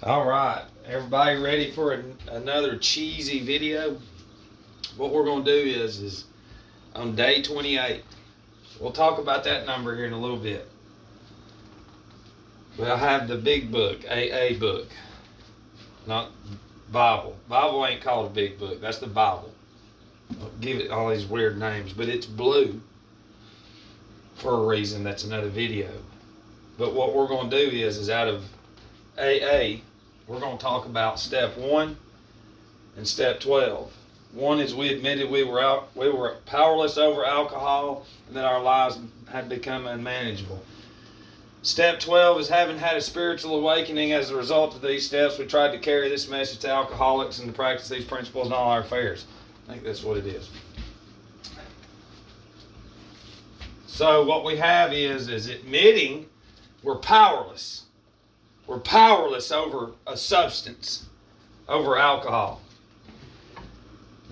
All right, everybody ready for another cheesy video? What we're going to do is on day 28, we'll talk about that number here in a little bit. But I have the big book, AA book, not Bible. Bible ain't called a big book. That's the Bible. I'll give it all these weird names, but it's blue for a reason. That's another video. But what we're going to do is out of AA, we're going to talk about step 1 and step 12. 1 is we admitted we were powerless over alcohol and that our lives had become unmanageable. Step 12 is having had a spiritual awakening. As a result of these steps, we tried to carry this message to alcoholics and to practice these principles in all our affairs. I think that's what it is. So what we have is admitting we're powerless. We're powerless over a substance, over alcohol.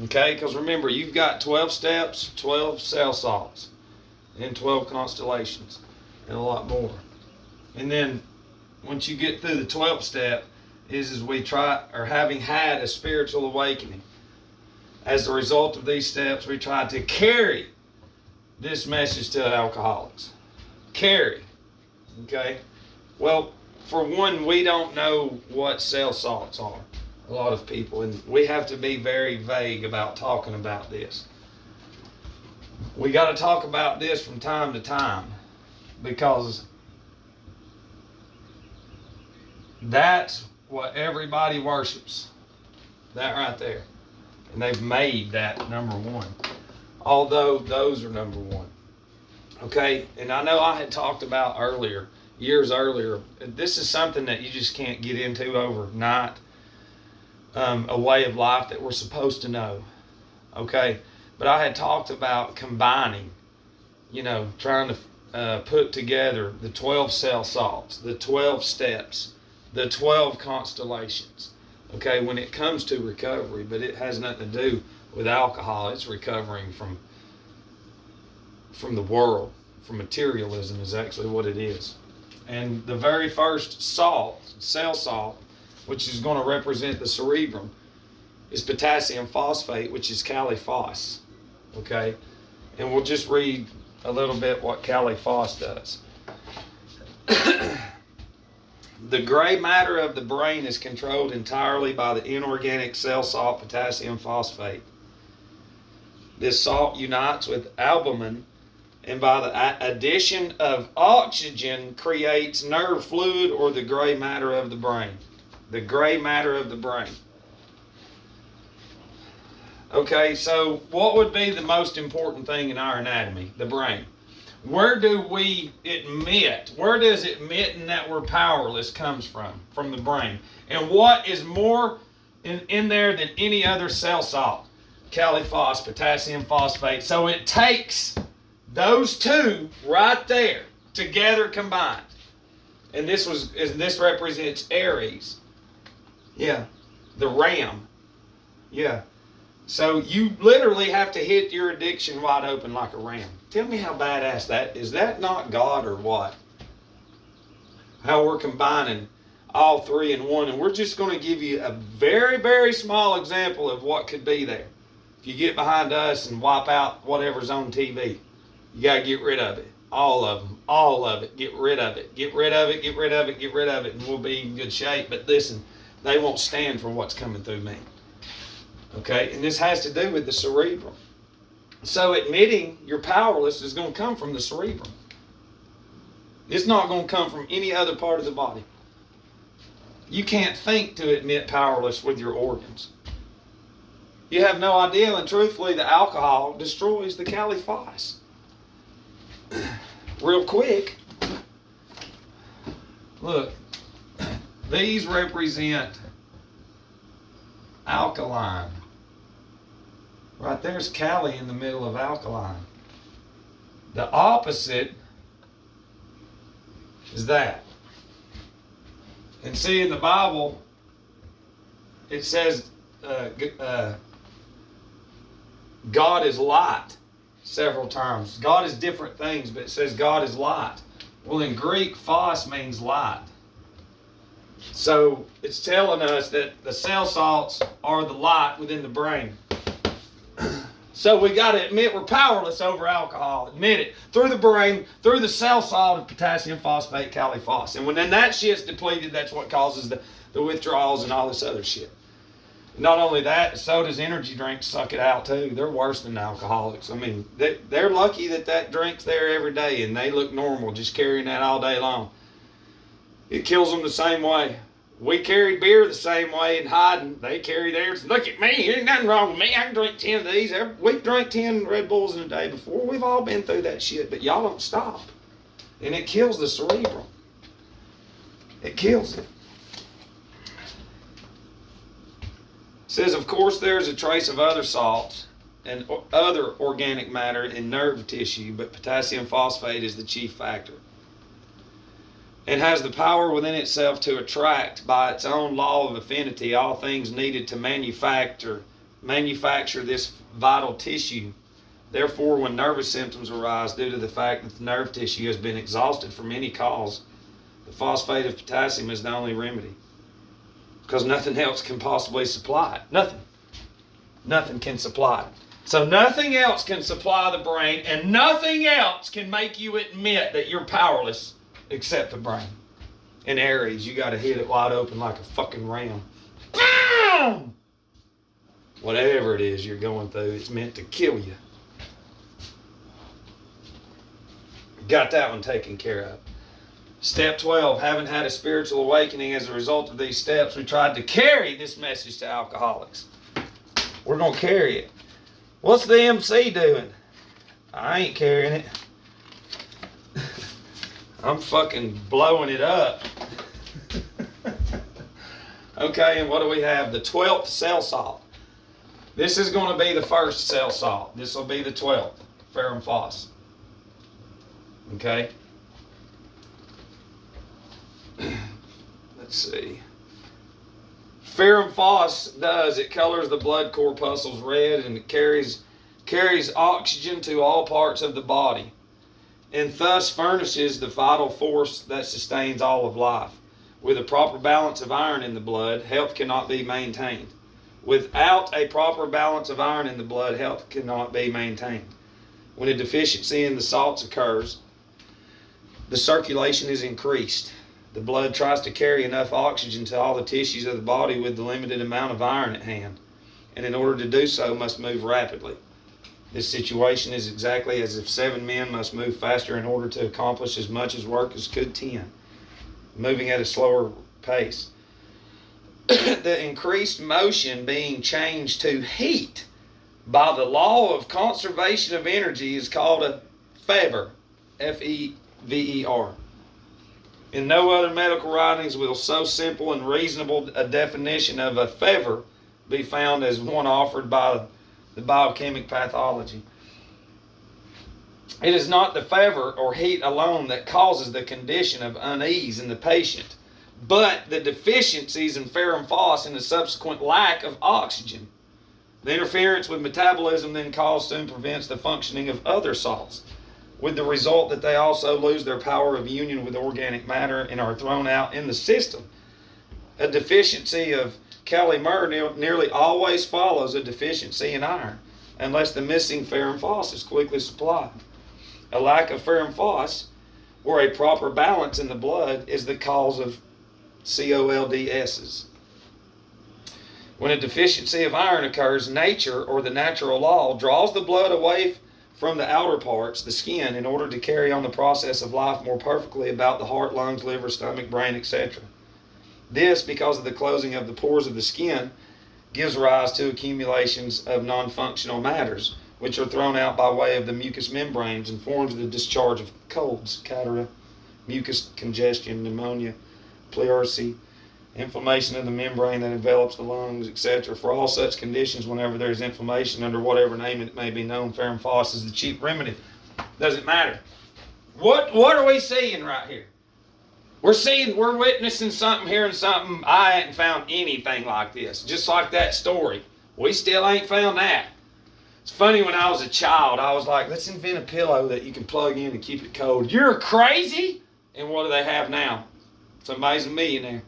Okay, because remember, you've got 12 steps, 12 cell salts, and 12 constellations, and a lot more. And then once you get through the 12th step, is we try, or having had a spiritual awakening. As a result of these steps, we try to carry this message to alcoholics. Carry. Okay? Well, for one, we don't know what cell salts are, a lot of people, and we have to be very vague about talking about this. We got to talk about this from time to time because that's what everybody worships. That right there. And they've made that number 1. Although those are number 1. Okay? And I know I had talked about years earlier, this is something that you just can't get into overnight. A way of life that we're supposed to know. Okay? But I had talked about combining, trying to put together the 12 cell salts, the 12 steps, the 12 constellations. Okay? When it comes to recovery, but it has nothing to do with alcohol. It's recovering from the world, from materialism is actually what it is. And the very first salt, cell salt, which is going to represent the cerebrum, is potassium phosphate, which is Cali-Phos. Okay? And we'll just read a little bit what Cali-Phos does. The gray matter of the brain is controlled entirely by the inorganic cell salt potassium phosphate. This salt unites with albumin and by the addition of oxygen creates nerve fluid or the gray matter of the brain. The gray matter of the brain. Okay, so what would be the most important thing in our anatomy? The brain. Where do we admit? Where does admitting that we're powerless comes from? From the brain. And what is more in there than any other cell salt? Cali-Phos, potassium phosphate. So it takes those two right there together combined. And this represents Aries. Yeah. The ram. Yeah. So you literally have to hit your addiction wide open like a ram. Tell me how badass that is. That not God or what? How we're combining all three in one. And we're just going to give you a very, very small example of what could be there. If you get behind us and wipe out whatever's on TV, you got to get rid of it. All of them. All of it. Get rid of it. Get rid of it. Get rid of it. Get rid of it. And we'll be in good shape. But listen, they won't stand for what's coming through me. Okay? And this has to do with the cerebrum. So admitting you're powerless is going to come from the cerebrum. It's not going to come from any other part of the body. You can't think to admit powerless with your organs. You have no idea, and truthfully, the alcohol destroys the Cali-Phos. Real quick, look, these represent alkaline. Right there's Cali in the middle of alkaline. The opposite is that. And see, in the Bible, it says God is light several times. God is different things, but it says God is light. Well, in Greek, phos means light. So it's telling us that the cell salts are the light within the brain. So we got to admit we're powerless over alcohol. Admit it. Through the brain, through the cell salt of potassium phosphate caliphos. And when then that shit's depleted, that's what causes the withdrawals and all this other shit. Not only that, so does energy drinks suck it out too. They're worse than alcoholics. I mean, they're lucky that drink's there every day and they look normal just carrying that all day long. It kills them the same way. We carry beer the same way in hiding. They carry theirs. Look at me. There ain't nothing wrong with me. I can drink 10 of these. We've drank 10 Red Bulls in a day before. We've all been through that shit, but y'all don't stop. And it kills the cerebrum. It kills it. It says, of course, there's a trace of other salts and other organic matter in nerve tissue, but potassium phosphate is the chief factor. And has the power within itself to attract by its own law of affinity all things needed to manufacture this vital tissue. Therefore, when nervous symptoms arise due to the fact that the nerve tissue has been exhausted from any cause, the phosphate of potassium is the only remedy. Because nothing else can possibly supply it. Nothing can supply it. So nothing else can supply the brain, and nothing else can make you admit that you're powerless except the brain. In Aries, you got to hit it wide open like a fucking ram. Boom! Whatever it is you're going through, it's meant to kill you. Got that one taken care of. Step 12, having had a spiritual awakening as a result of these steps, we tried to carry this message to alcoholics. We're going to carry it. What's the MC doing? I ain't carrying it. I'm fucking blowing it up. Okay, and what do we have? The 12th cell salt. This is going to be the first cell salt. This will be the 12th, ferrum phos. Okay? Let's see. Ferrum phos does, it colors the blood corpuscles red and it carries oxygen to all parts of the body, and thus furnishes the vital force that sustains all of life. With a proper balance of iron in the blood, health cannot be maintained. Without a proper balance of iron in the blood, health cannot be maintained. When a deficiency in the salts occurs, the circulation is increased. The blood tries to carry enough oxygen to all the tissues of the body with the limited amount of iron at hand, and in order to do so must move rapidly. This situation is exactly as if 7 men must move faster in order to accomplish as much as work as could 10, moving at a slower pace. The increased motion being changed to heat by the law of conservation of energy is called a fever, F-E-V-E-R. In no other medical writings will so simple and reasonable a definition of a fever be found as one offered by the biochemic pathology. It is not the fever or heat alone that causes the condition of unease in the patient, but the deficiencies in ferrum phos and the subsequent lack of oxygen. The interference with metabolism then caused soon prevents the functioning of other salts, with the result that they also lose their power of union with organic matter and are thrown out in the system. A deficiency of Kali-Mur nearly always follows a deficiency in iron, unless the missing ferrum phos is quickly supplied. A lack of ferrum phos, or a proper balance in the blood, is the cause of COLDSs. When a deficiency of iron occurs, nature, or the natural law, draws the blood away from the outer parts, the skin, in order to carry on the process of life more perfectly about the heart, lungs, liver, stomach, brain, etc. This, because of the closing of the pores of the skin, gives rise to accumulations of non-functional matters, which are thrown out by way of the mucous membranes and forms the discharge of colds, catarrh, mucus congestion, pneumonia, pleurisy, inflammation of the membrane that envelops the lungs, etc. For all such conditions, whenever there is inflammation under whatever name it may be known, ferrum phos is the chief remedy. Doesn't matter. What are we seeing right here? We're witnessing something, hearing something. I hadn't found anything like this. Just like that story. We still ain't found that. It's funny, when I was a child, I was like, let's invent a pillow that you can plug in and keep it cold. You're crazy? And what do they have now? Somebody's a millionaire.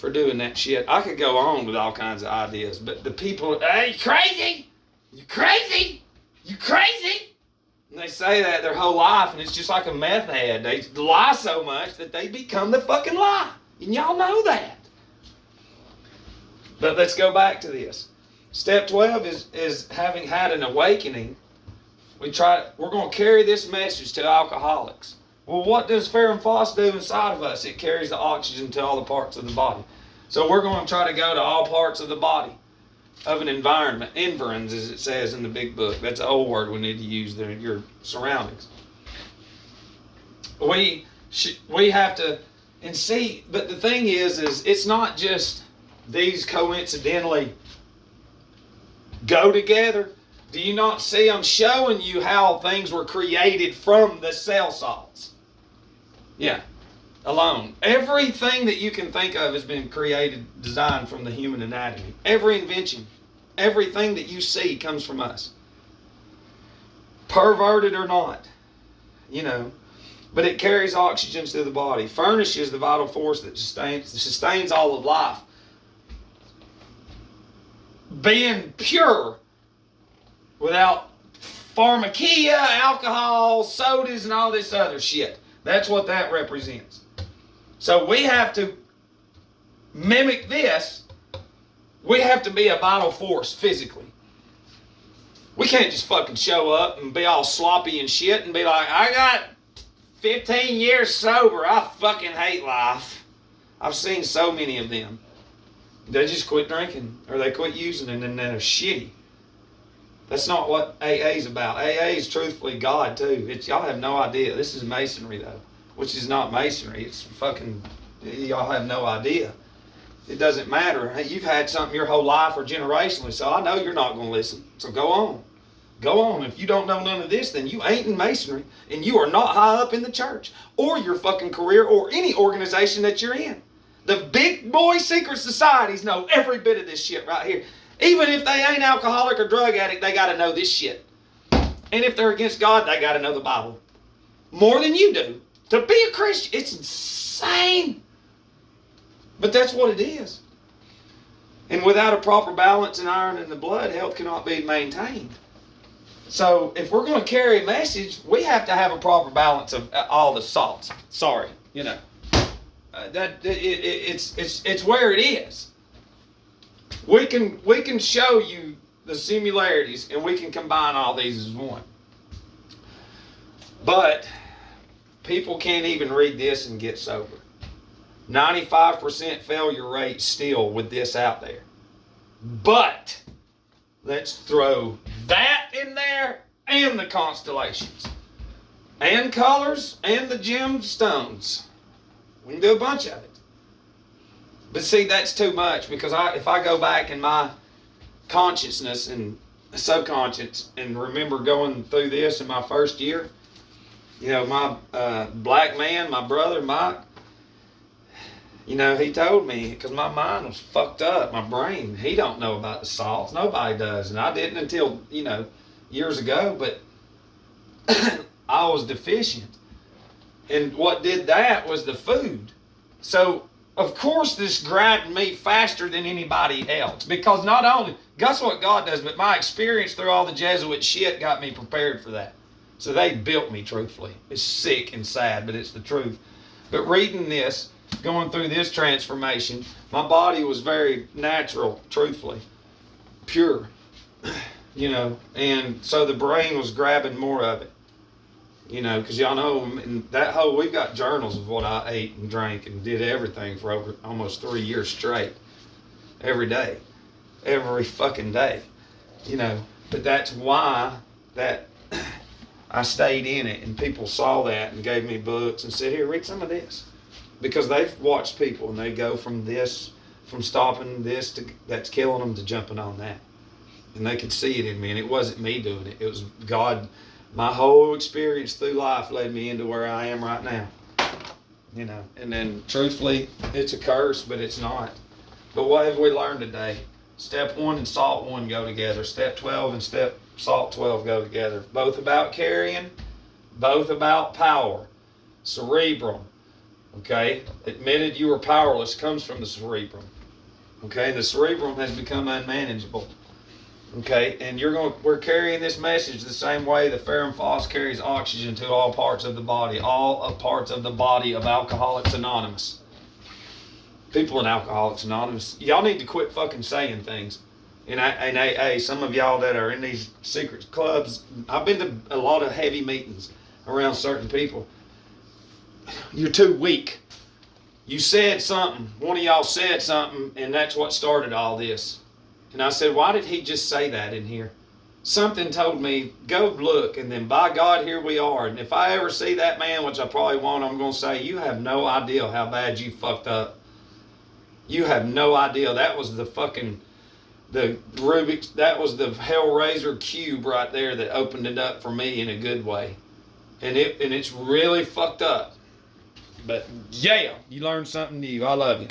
for doing that shit. I could go on with all kinds of ideas, but the people, hey, you crazy? You crazy? You crazy? And they say that their whole life, and it's just like a meth head. They lie so much that they become the fucking lie. And y'all know that. But let's go back to this. Step 12 is having had an awakening. We're going to carry this message to alcoholics. Well, what does ferrum phos do inside of us? It carries the oxygen to all the parts of the body. So we're going to try to go to all parts of the body, of an environment. Environs, as it says in the big book. That's an old word we need to use there, your surroundings. We have to, and see, but the thing is it's not just these coincidentally go together. Do you not see? I'm showing you how things were created from the cell salts. Yeah, alone. Everything that you can think of has been created, designed from the human anatomy. Every invention, everything that you see comes from us. Perverted or not, you know. But it carries oxygen to the body, furnishes the vital force that sustains all of life. Being pure, without pharmakia, alcohol, sodas, and all this other shit. That's what that represents. So we have to mimic this. We have to be a vital force physically. We can't just fucking show up and be all sloppy and shit and be like, I got 15 years sober. I fucking hate life. I've seen so many of them. They just quit drinking or they quit using it and then they're shitty. That's not what AA is about. AA is truthfully God too. Y'all have no idea. This is masonry though, which is not masonry. It's fucking, y'all have no idea. It doesn't matter. Hey, you've had something your whole life or generationally, so I know you're not going to listen. So go on. Go on. If you don't know none of this, then you ain't in masonry and you are not high up in the church or your fucking career or any organization that you're in. The big boy secret societies know every bit of this shit right here. Even if they ain't alcoholic or drug addict, they got to know this shit. And if they're against God, they got to know the Bible. More than you do. To be a Christian, it's insane. But that's what it is. And without a proper balance in iron in the blood, health cannot be maintained. So if we're going to carry a message, we have to have a proper balance of all the salts. Sorry, you know. It's where it is. We can show you the similarities and we can combine all these as one. But people can't even read this and get sober. 95% failure rate still with this out there. But let's throw that in there and the constellations and colors and the gemstones. We can do a bunch of it. But see, that's too much because if I go back in my consciousness and subconscious and remember going through this in my first year, you know, my black man, my brother, Mike, you know, he told me, because my mind was fucked up, my brain, he don't know about the salts. Nobody does. And I didn't until, you know, years ago, but I was deficient. And what did that was the food. So, of course, this grabbed me faster than anybody else. Because not only, guess what God does, but my experience through all the Jesuit shit got me prepared for that. So they built me, truthfully. It's sick and sad, but it's the truth. But reading this, going through this transformation, my body was very natural, truthfully. Pure. You know, and so the brain was grabbing more of it. You know, because y'all know, in that whole, we've got journals of what I ate and drank and did everything for over almost 3 years straight. Every day. Every fucking day. You know, but that's why that I stayed in it and people saw that and gave me books and said, here, read some of this. Because they've watched people and they go from this, from stopping this to that's killing them to jumping on that. And they could see it in me, and it wasn't me doing it. It was God. My whole experience through life led me into where I am right now. You know, and then truthfully, it's a curse, but it's not. But what have we learned today? Step 1 and salt 1 go together. Step 12 and salt 12 go together. Both about carrying, both about power. Cerebral. Okay? Admitted you were powerless comes from the cerebrum. Okay? The cerebrum has become unmanageable. Okay? And we're carrying this message the same way the ferrum phos carries oxygen to all parts of the body, parts of the body of Alcoholics Anonymous. People in Alcoholics Anonymous, y'all need to quit fucking saying things. And AA, some of y'all that are in these secret clubs, I've been to a lot of heavy meetings around certain people. You're too weak. You said something. One of y'all said something, and that's what started all this. And I said, why did he just say that in here? Something told me, go look, and then by God, here we are. And if I ever see that man, which I probably won't, I'm going to say, you have no idea how bad you fucked up. You have no idea. That was the Rubik's, that was the Hellraiser cube right there that opened it up for me in a good way. And it's really fucked up. But yeah, you learned something new. I love you.